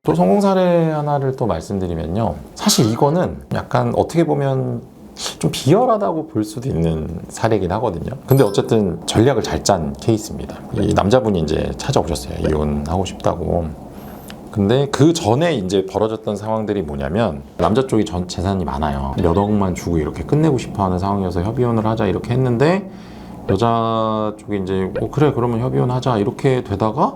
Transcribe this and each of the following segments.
또 성공 사례 하나를 또 말씀드리면요. 사실 이거는 약간 어떻게 보면 좀 비열하다고 볼 수도 있는 사례이긴 하거든요. 근데 어쨌든 전략을 잘 짠 케이스입니다. 이 남자분이 이제 찾아오셨어요. 이혼하고 싶다고. 근데 그 전에 이제 벌어졌던 상황들이 뭐냐면 남자 쪽이 전 재산이 많아요. 몇 억만 주고 이렇게 끝내고 싶어 하는 상황이어서 협의혼을 하자 이렇게 했는데 여자 쪽이 이제 그래 그러면 협의혼 하자 이렇게 되다가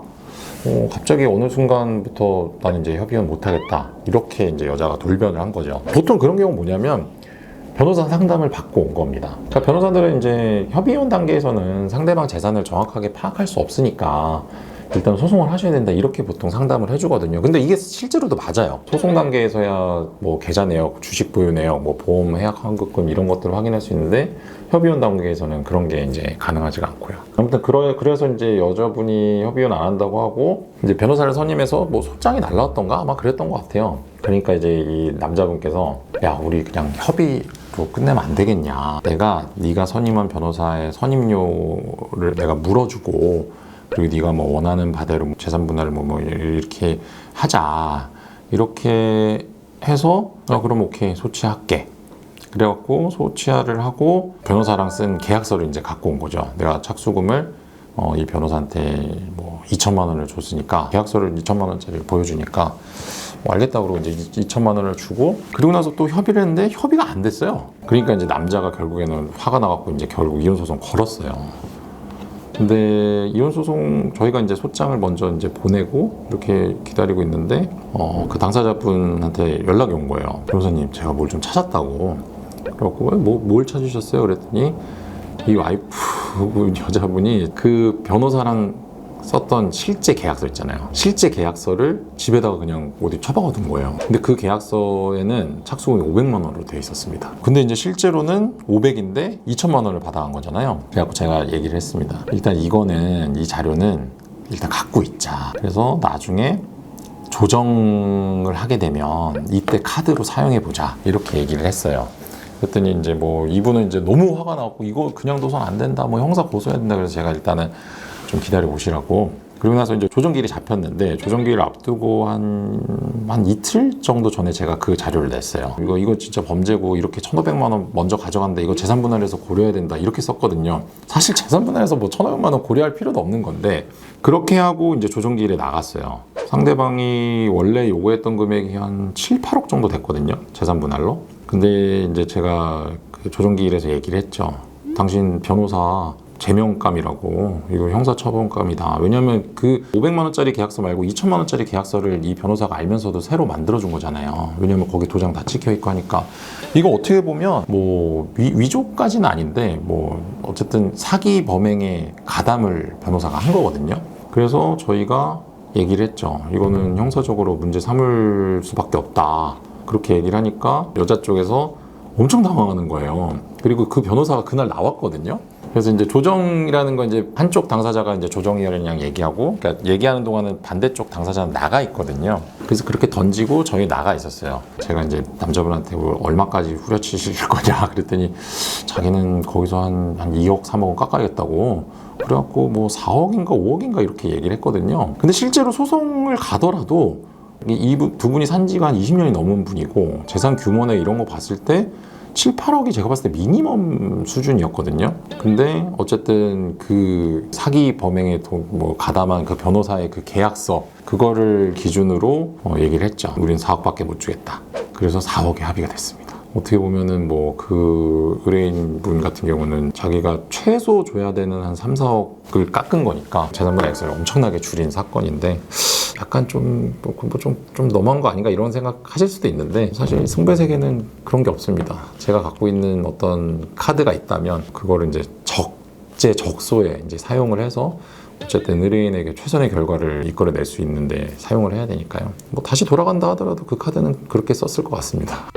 갑자기 어느 순간부터 나는 이제 협의혼 못하겠다 이렇게 이제 여자가 돌변을 한 거죠. 보통 그런 경우 뭐냐면 변호사 상담을 받고 온 겁니다. 그러니까 변호사들은 이제 협의혼 단계에서는 상대방 재산을 정확하게 파악할 수 없으니까 일단 소송을 하셔야 된다 이렇게 보통 상담을 해주거든요. 근데 이게 실제로도 맞아요. 소송 단계에서야 뭐 계좌 내역, 주식 보유 내역, 뭐 보험 해약 환급금 이런 것들을 확인할 수 있는데 협의혼 단계에서는 그런 게 이제 가능하지가 않고요. 아무튼 그래서 이제 여자분이 협의혼 안 한다고 하고 이제 변호사를 선임해서 뭐 소장이 날라왔던가 아마 그랬던 것 같아요. 그러니까 이제 이 남자분께서 야 우리 그냥 협의로 끝내면 안 되겠냐. 네가 선임한 변호사의 선임료를 내가 물어주고 그리고 네가 뭐 원하는 바대로 재산 분할을 뭐 이렇게 하자 이렇게 해서 그럼 오케이 소치할게 그래갖고 소치하를 하고 변호사랑 쓴 계약서를 이제 갖고 온 거죠. 내가 착수금을 이 변호사한테 뭐 2천만 원을 줬으니까 계약서를 2천만 원짜리 보여주니까 알겠다고 그러고 이제 2천만 원을 주고 그리고 나서 또 협의를 했는데 협의가 안 됐어요. 그러니까 이제 남자가 결국에는 화가 나갖고 이제 결국 이혼 소송 걸었어요. 근데 이혼 소송 저희가 이제 소장을 먼저 이제 보내고 이렇게 기다리고 있는데 그 당사자분한테 연락이 온 거예요. 변호사님 제가 뭘 좀 찾았다고. 그래갖고 뭘 찾으셨어요? 그랬더니 이 와이프 여자분이 그 변호사랑 썼던 실제 계약서 있잖아요. 실제 계약서를 집에다가 그냥 어디 처박아둔 거예요. 근데 그 계약서에는 착수금이 500만 원으로 되어 있었습니다. 근데 이제 실제로는 500인데 2천만 원을 받아간 거잖아요. 그래갖고 제가 얘기를 했습니다. 일단 이 자료는 일단 갖고 있자. 그래서 나중에 조정을 하게 되면 이때 카드로 사용해보자. 이렇게 얘기를 했어요. 그랬더니 이제 뭐 이분은 이제 너무 화가 나고 이거 그냥 둬선 안 된다. 뭐 형사 고소해야 된다. 그래서 제가 일단은 좀 기다려 보시라고. 그리고 나서 이제 조정기일이 잡혔는데 조정기일을 앞두고 한 이틀 정도 전에 제가 그 자료를 냈어요. 이거 진짜 범죄고 이렇게 1,500만 원 먼저 가져간다. 이거 재산 분할해서 고려해야 된다. 이렇게 썼거든요. 사실 재산 분할해서 뭐 1,500만 원 고려할 필요도 없는 건데 그렇게 하고 이제 조정기일에 나갔어요. 상대방이 원래 요구했던 금액이 한 7, 8억 정도 됐거든요. 재산 분할로. 근데 이제 제가 그 조정기일에서 얘기를 했죠. 당신 변호사 제명감이라고 이거 형사처벌감이다. 왜냐면 그 500만 원짜리 계약서 말고 2천만 원짜리 계약서를 이 변호사가 알면서도 새로 만들어준 거잖아요. 왜냐면 거기 도장 다 찍혀있고 하니까 이거 어떻게 보면 뭐 위조까지는 아닌데 뭐 어쨌든 사기 범행에 가담을 변호사가 한 거거든요. 그래서 저희가 얘기를 했죠. 이거는 형사적으로 문제 삼을 수밖에 없다. 그렇게 얘기를 하니까 여자 쪽에서 엄청 당황하는 거예요. 그리고 그 변호사가 그날 나왔거든요. 그래서 이제 조정이라는 건 이제 한쪽 당사자가 이제 조정이랑 얘기하고, 그러니까 얘기하는 동안은 반대쪽 당사자는 나가 있거든요. 그래서 그렇게 던지고 저희 나가 있었어요. 제가 이제 남자분한테 얼마까지 후려치실 거냐 그랬더니 자기는 거기서 한 2억, 3억은 깎아야겠다고. 그래갖고 뭐 4억인가 5억인가 이렇게 얘기를 했거든요. 근데 실제로 소송을 가더라도 이 두 분이 산 지가 한 20년이 넘은 분이고 재산 규모나 이런 거 봤을 때 7, 8억이 제가 봤을 때 미니멈 수준이었거든요. 근데 어쨌든 그 사기 범행에 뭐 가담한 그 변호사의 그 계약서 그거를 기준으로 얘기를 했죠. 우린 4억밖에 못 주겠다. 그래서 4억에 합의가 됐습니다. 어떻게 보면은 뭐 그 의뢰인 분 같은 경우는 자기가 최소 줘야 되는 한 3, 4억을 깎은 거니까 재산분할 액수를 엄청나게 줄인 사건인데 약간 좀 너무한 거 아닌가 이런 생각 하실 수도 있는데 사실 승부의 세계는 그런 게 없습니다. 제가 갖고 있는 어떤 카드가 있다면 그거를 이제 적재적소에 이제 사용을 해서 어쨌든 의뢰인에게 최선의 결과를 이끌어낼 수 있는데 사용을 해야 되니까요. 뭐 다시 돌아간다 하더라도 그 카드는 그렇게 썼을 것 같습니다.